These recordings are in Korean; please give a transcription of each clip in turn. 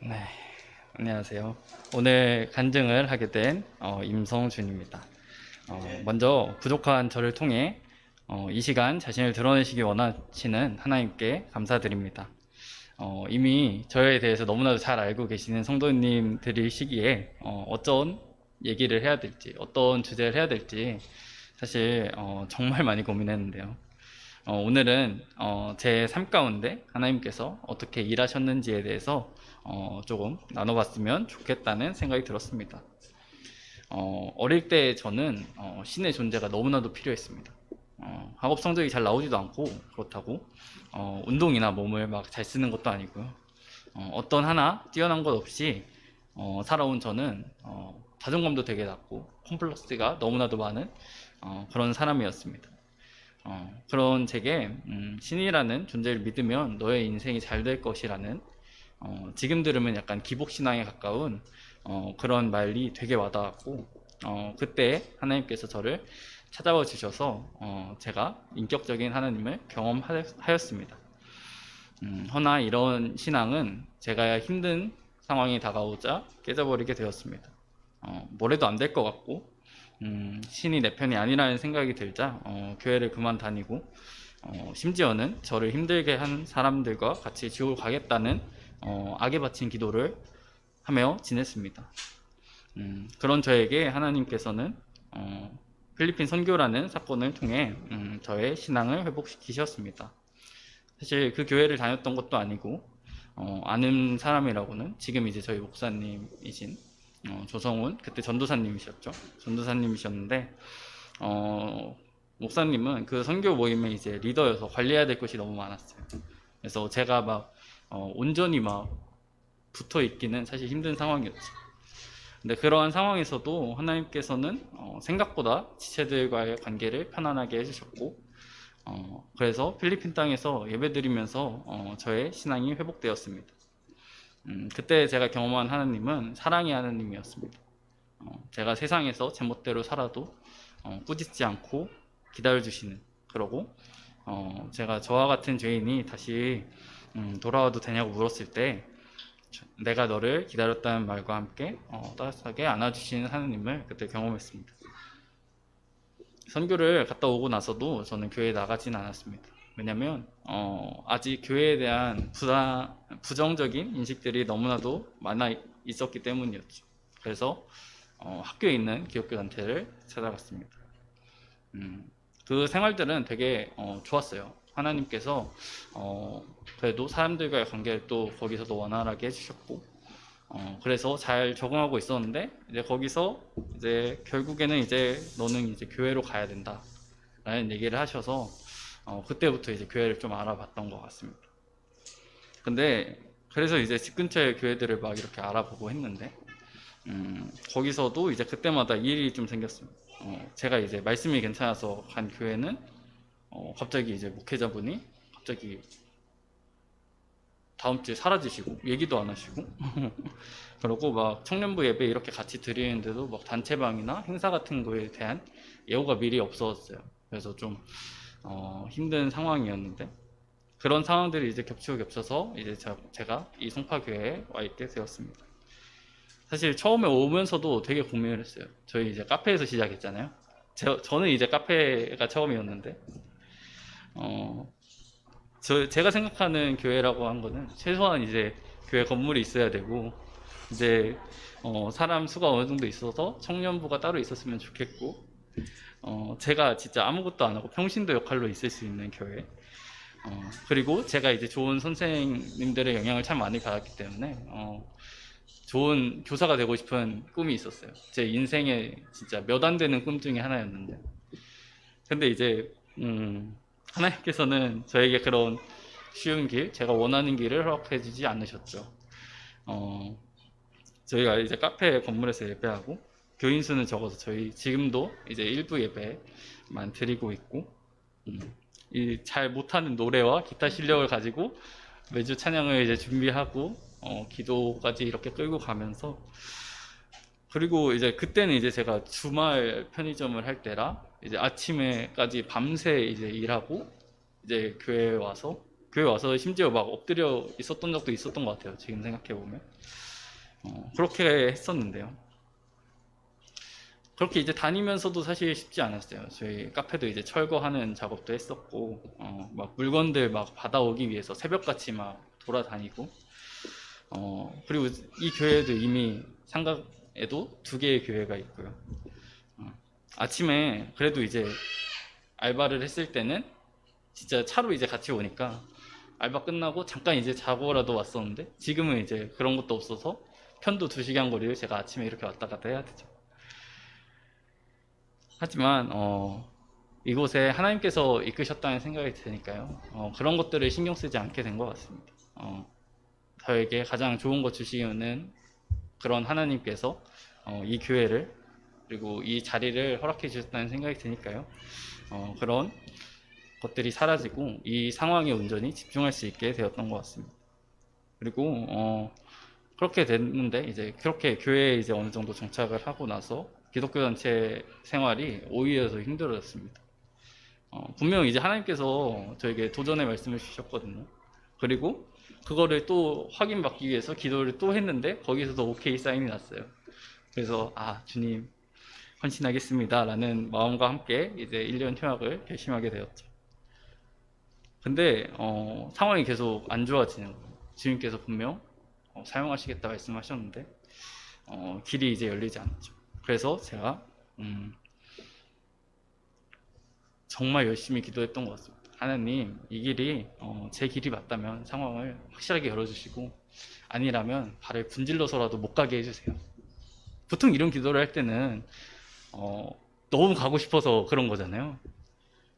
네, 안녕하세요. 오늘 간증을 하게 된 임성준입니다. 먼저 부족한 저를 통해 이 시간 자신을 드러내시기 원하시는 하나님께 감사드립니다. 이미 저에 대해서 너무나도 잘 알고 계시는 성도님들이시기에 어떤 얘기를 해야 될지, 어떤 주제를 해야 될지 사실 정말 많이 고민했는데요. 오늘은 제 삶 가운데 하나님께서 어떻게 일하셨는지에 대해서 조금 나눠봤으면 좋겠다는 생각이 들었습니다. 어릴 때 저는 신의 존재가 너무나도 필요했습니다. 학업 성적이 잘 나오지도 않고 그렇다고 운동이나 몸을 막 잘 쓰는 것도 아니고요. 어떤 하나 뛰어난 것 없이 살아온 저는 자존감도 되게 낮고 콤플렉스가 너무나도 많은 그런 사람이었습니다. 그런 제게 신이라는 존재를 믿으면 너의 인생이 잘 될 것이라는 지금 들으면 약간 기복신앙에 가까운 그런 말이 되게 와닿았고 그때 하나님께서 저를 찾아와 주셔서 제가 인격적인 하나님을 경험하였습니다. 허나 이런 신앙은 제가 힘든 상황이 다가오자 깨져버리게 되었습니다. 뭘 해도 안 될 것 같고 신이 내 편이 아니라는 생각이 들자 교회를 그만 다니고 심지어는 저를 힘들게 한 사람들과 같이 지옥을 가겠다는 악에 바친 기도를 하며 지냈습니다. 그런 저에게 하나님께서는 필리핀 선교라는 사건을 통해 저의 신앙을 회복시키셨습니다. 사실 그 교회를 다녔던 것도 아니고 아는 사람이라고는 지금 이제 저희 목사님이신 조성훈, 그때 전도사님이셨죠. 전도사님이셨는데 목사님은 그 선교 모임의 이제 리더여서 관리해야 될 것이 너무 많았어요. 그래서 제가 막 온전히 막 붙어 있기는 사실 힘든 상황이었죠. 근데 그러한 상황에서도 하나님께서는 생각보다 지체들과의 관계를 편안하게 해주셨고 그래서 필리핀 땅에서 예배드리면서 저의 신앙이 회복되었습니다. 그때 제가 경험한 하나님은 사랑의 하나님이었습니다. 제가 세상에서 제멋대로 살아도 꾸짖지 않고 기다려주시는, 그러고 제가 저와 같은 죄인이 다시 돌아와도 되냐고 물었을 때 내가 너를 기다렸다는 말과 함께 따뜻하게 안아주시는 하나님을 그때 경험했습니다. 선교를 갔다 오고 나서도 저는 교회에 나가진 않았습니다. 왜냐면 아직 교회에 대한 부정적인 인식들이 너무나도 많아 있었기 때문이었죠. 그래서 학교에 있는 기독교 단체를 찾아갔습니다. 그 생활들은 되게 좋았어요. 하나님께서 그래도 사람들과의 관계를 또 거기서도 원활하게 해주셨고 그래서 잘 적응하고 있었는데 이제 거기서 이제 결국에는 이제 너는 이제 교회로 가야 된다 라는 얘기를 하셔서 그때부터 이제 교회를 좀 알아봤던 것 같습니다. 근데 그래서 이제 집 근처의 교회들을 막 이렇게 알아보고 했는데 거기서도 이제 그때마다 일이 좀 생겼습니다. 제가 이제 말씀이 괜찮아서 간 교회는 갑자기 이제 목회자분이 갑자기 다음 주에 사라지시고 얘기도 안 하시고 그러고 막 청년부 예배 이렇게 같이 드리는데도 막 단체방이나 행사 같은 거에 대한 예우가 미리 없었어요. 그래서 좀 힘든 상황이었는데 그런 상황들이 이제 겹치고 겹쳐서 이제 제가 이 송파교회에 와 있게 되었습니다. 사실 처음에 오면서도 되게 고민을 했어요. 저희 이제 카페에서 시작했잖아요. 저는 이제 카페가 처음이었는데 제가 생각하는 교회라고 한 거는 최소한 이제 교회 건물이 있어야 되고 이제 사람 수가 어느 정도 있어서 청년부가 따로 있었으면 좋겠고 제가 진짜 아무것도 안 하고 평신도 역할로 있을 수 있는 교회 그리고 제가 이제 좋은 선생님들의 영향을 참 많이 받았기 때문에 좋은 교사가 되고 싶은 꿈이 있었어요. 제 인생에 진짜 몇 안 되는 꿈 중에 하나였는데 근데 이제 하나님께서는 저에게 그런 쉬운 길, 제가 원하는 길을 허락해 주지 않으셨죠. 저희가 이제 카페 건물에서 예배하고 교인 수는 적어서 저희 지금도 이제 일부 예배만 드리고 있고 이 잘 못하는 노래와 기타 실력을 가지고 매주 찬양을 이제 준비하고 기도까지 이렇게 끌고 가면서 그리고 이제 그때는 이제 제가 주말 편의점을 할 때라 이제 아침에까지 밤새 이제 일하고 이제 교회에 와서 교회 와서 심지어 막 엎드려 있었던 적도 있었던 것 같아요. 지금 생각해 보면 그렇게 했었는데요. 그렇게 이제 다니면서도 사실 쉽지 않았어요. 저희 카페도 이제 철거하는 작업도 했었고, 막 물건들 막 받아오기 위해서 새벽같이 막 돌아다니고, 그리고 이 교회도 이미 상각에도 2개의 교회가 있고요. 아침에 그래도 이제 알바를 했을 때는 진짜 차로 이제 같이 오니까 알바 끝나고 잠깐 이제 자고라도 왔었는데, 지금은 이제 그런 것도 없어서 편도 2시간 거리를 제가 아침에 이렇게 왔다 갔다 해야 되죠. 하지만 이곳에 하나님께서 이끄셨다는 생각이 드니까요. 그런 것들을 신경 쓰지 않게 된 것 같습니다. 저에게 가장 좋은 것 주시는 그런 하나님께서 이 교회를 그리고 이 자리를 허락해 주셨다는 생각이 드니까요. 그런 것들이 사라지고 이 상황에 온전히 집중할 수 있게 되었던 것 같습니다. 그리고 그렇게 됐는데 이제 그렇게 교회에 이제 어느 정도 정착을 하고 나서 기독교 단체 생활이 오히려 더 힘들어졌습니다. 분명 이제 하나님께서 저에게 도전의 말씀을 주셨거든요. 그리고 그거를 또 확인받기 위해서 기도를 또 했는데 거기서도 오케이 사인이 났어요. 그래서 주님 헌신하겠습니다 라는 마음과 함께 이제 1년 휴학을 결심하게 되었죠. 근데 상황이 계속 안 좋아지는 거예요. 주님께서 분명 사용하시겠다 말씀하셨는데 길이 이제 열리지 않았죠. 그래서 제가 정말 열심히 기도했던 것 같습니다. 하나님, 이 길이 제 길이 맞다면 상황을 확실하게 열어주시고 아니라면 발을 분질러서라도 못 가게 해주세요. 보통 이런 기도를 할 때는 너무 가고 싶어서 그런 거잖아요.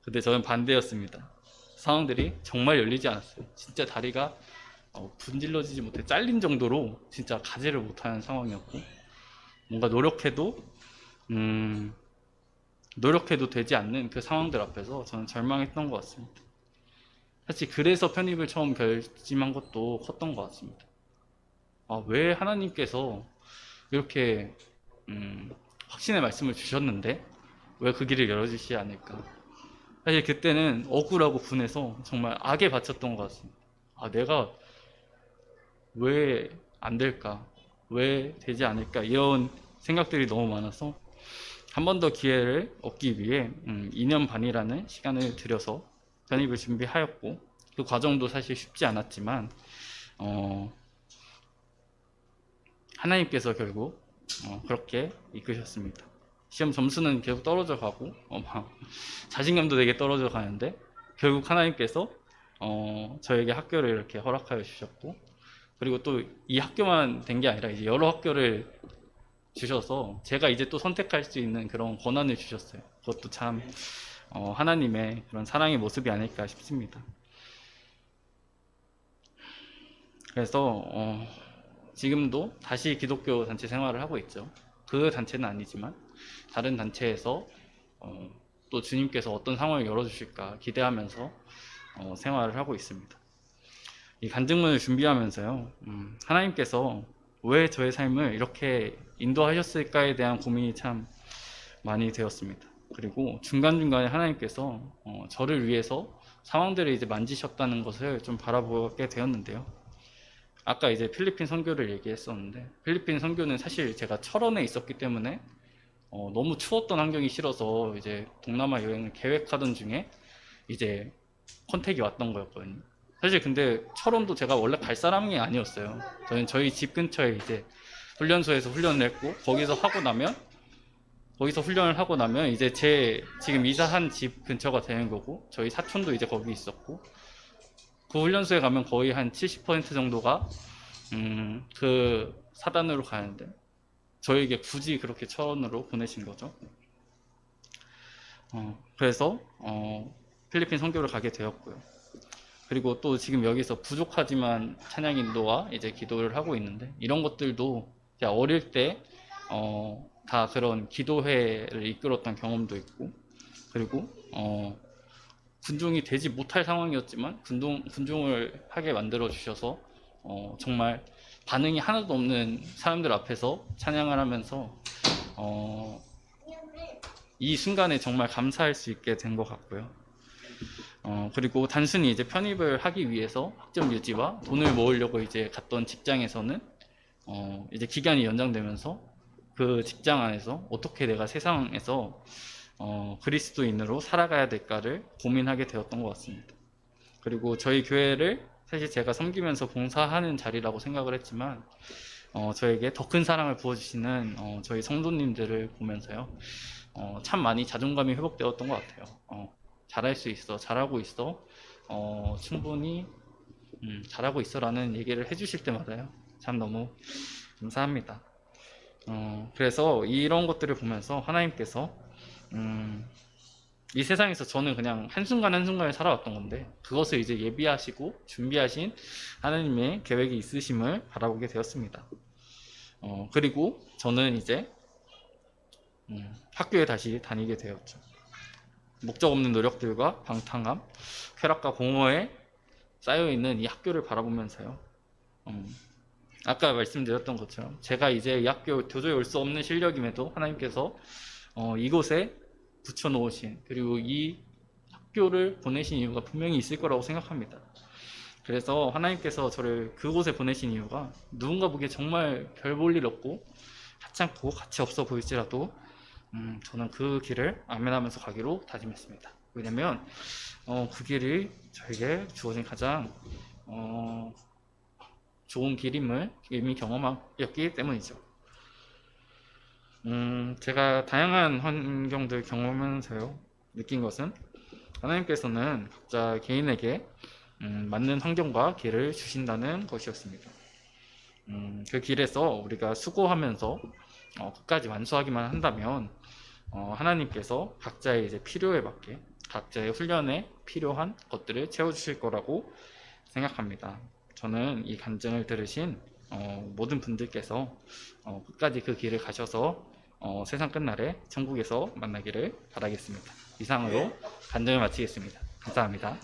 근데 저는 반대였습니다. 상황들이 정말 열리지 않았어요. 진짜 다리가 분질러지지 못해 잘린 정도로 진짜 가지를 못하는 상황이었고, 뭔가 노력해도 되지 않는 그 상황들 앞에서 저는 절망했던 것 같습니다. 사실 그래서 편입을 처음 결심한 것도 컸던 것 같습니다. 왜 하나님께서 이렇게 확신의 말씀을 주셨는데 왜 그 길을 열어주시지 않을까. 사실 그때는 억울하고 분해서 정말 악에 바쳤던 것 같습니다. 내가 왜 안 될까, 왜 되지 않을까, 이런 생각들이 너무 많아서 한 번 더 기회를 얻기 위해 2년 반이라는 시간을 들여서 편입을 준비하였고, 그 과정도 사실 쉽지 않았지만 하나님께서 결국 그렇게 이끄셨습니다. 시험 점수는 계속 떨어져 가고 막 자신감도 되게 떨어져 가는데 결국 하나님께서 저에게 학교를 이렇게 허락하여 주셨고, 그리고 또 이 학교만 된 게 아니라 이제 여러 학교를 주셔서 제가 이제 또 선택할 수 있는 그런 권한을 주셨어요. 그것도 참 하나님의 그런 사랑의 모습이 아닐까 싶습니다. 그래서 지금도 다시 기독교 단체 생활을 하고 있죠. 그 단체는 아니지만 다른 단체에서 또 주님께서 어떤 상황을 열어주실까 기대하면서 생활을 하고 있습니다. 이 간증문을 준비하면서요, 하나님께서 왜 저의 삶을 이렇게 인도하셨을까에 대한 고민이 참 많이 되었습니다. 그리고 중간중간에 하나님께서 저를 위해서 상황들을 이제 만지셨다는 것을 좀 바라보게 되었는데요. 아까 이제 필리핀 선교를 얘기했었는데, 필리핀 선교는 사실 제가 철원에 있었기 때문에 너무 추웠던 환경이 싫어서 이제 동남아 여행을 계획하던 중에 이제 컨택이 왔던 거였거든요. 사실 근데 철원도 제가 원래 갈 사람이 아니었어요. 저는 저희 집 근처에 이제 훈련소에서 훈련을 했고, 거기서 훈련을 하고 나면 이제 제 지금 이사한 집 근처가 되는 거고, 저희 사촌도 이제 거기 있었고, 그 훈련소에 가면 거의 한 70% 정도가 그 사단으로 가는데 저에게 굳이 그렇게 철원으로 보내신 거죠. 그래서 필리핀 선교를 가게 되었고요. 그리고 또 지금 여기서 부족하지만 찬양 인도와 이제 기도를 하고 있는데, 이런 것들도 제가 어릴 때 다 그런 기도회를 이끌었던 경험도 있고, 그리고 군중이 되지 못할 상황이었지만 군중을 하게 만들어 주셔서 정말 반응이 하나도 없는 사람들 앞에서 찬양을 하면서 이 순간에 정말 감사할 수 있게 된 것 같고요. 그리고 단순히 이제 편입을 하기 위해서 학점 유지와 돈을 모으려고 이제 갔던 직장에서는 이제 기간이 연장되면서 그 직장 안에서 어떻게 내가 세상에서 그리스도인으로 살아가야 될까를 고민하게 되었던 것 같습니다. 그리고 저희 교회를 사실 제가 섬기면서 봉사하는 자리라고 생각을 했지만 저에게 더 큰 사랑을 부어주시는 저희 성도님들을 보면서요, 참 많이 자존감이 회복되었던 것 같아요. 잘할 수 있어, 잘하고 있어, 충분히 잘하고 있어라는 얘기를 해주실 때마다요, 참 너무 감사합니다. 그래서 이런 것들을 보면서 하나님께서 이 세상에서 저는 그냥 한순간 한순간을 살아왔던 건데, 그것을 이제 예비하시고 준비하신 하나님의 계획이 있으심을 바라보게 되었습니다. 그리고 저는 이제 학교에 다시 다니게 되었죠. 목적 없는 노력들과 방탕함, 쾌락과 공허에 쌓여있는 이 학교를 바라보면서요, 아까 말씀드렸던 것처럼 제가 이제 이 학교 도저히 올 수 없는 실력임에도 하나님께서 이곳에 붙여놓으신, 그리고 이 학교를 보내신 이유가 분명히 있을 거라고 생각합니다. 그래서 하나님께서 저를 그곳에 보내신 이유가 누군가 보기에 정말 별 볼 일 없고 하찮고 가치 없어 보일지라도 저는 그 길을 아멘하면서 가기로 다짐했습니다. 왜냐면 그 길이 저에게 주어진 가장 좋은 길임을 이미 경험했기 때문이죠. 제가 다양한 환경들 경험하면서요, 느낀 것은 하나님께서는 각자 개인에게 맞는 환경과 길을 주신다는 것이었습니다. 그 길에서 우리가 수고하면서 끝까지 완수하기만 한다면 하나님께서 각자의 이제 필요에 맞게 각자의 훈련에 필요한 것들을 채워주실 거라고 생각합니다. 저는 이 간증을 들으신 모든 분들께서 끝까지 그 길을 가셔서 세상 끝날에 천국에서 만나기를 바라겠습니다. 이상으로 간증을 마치겠습니다. 감사합니다.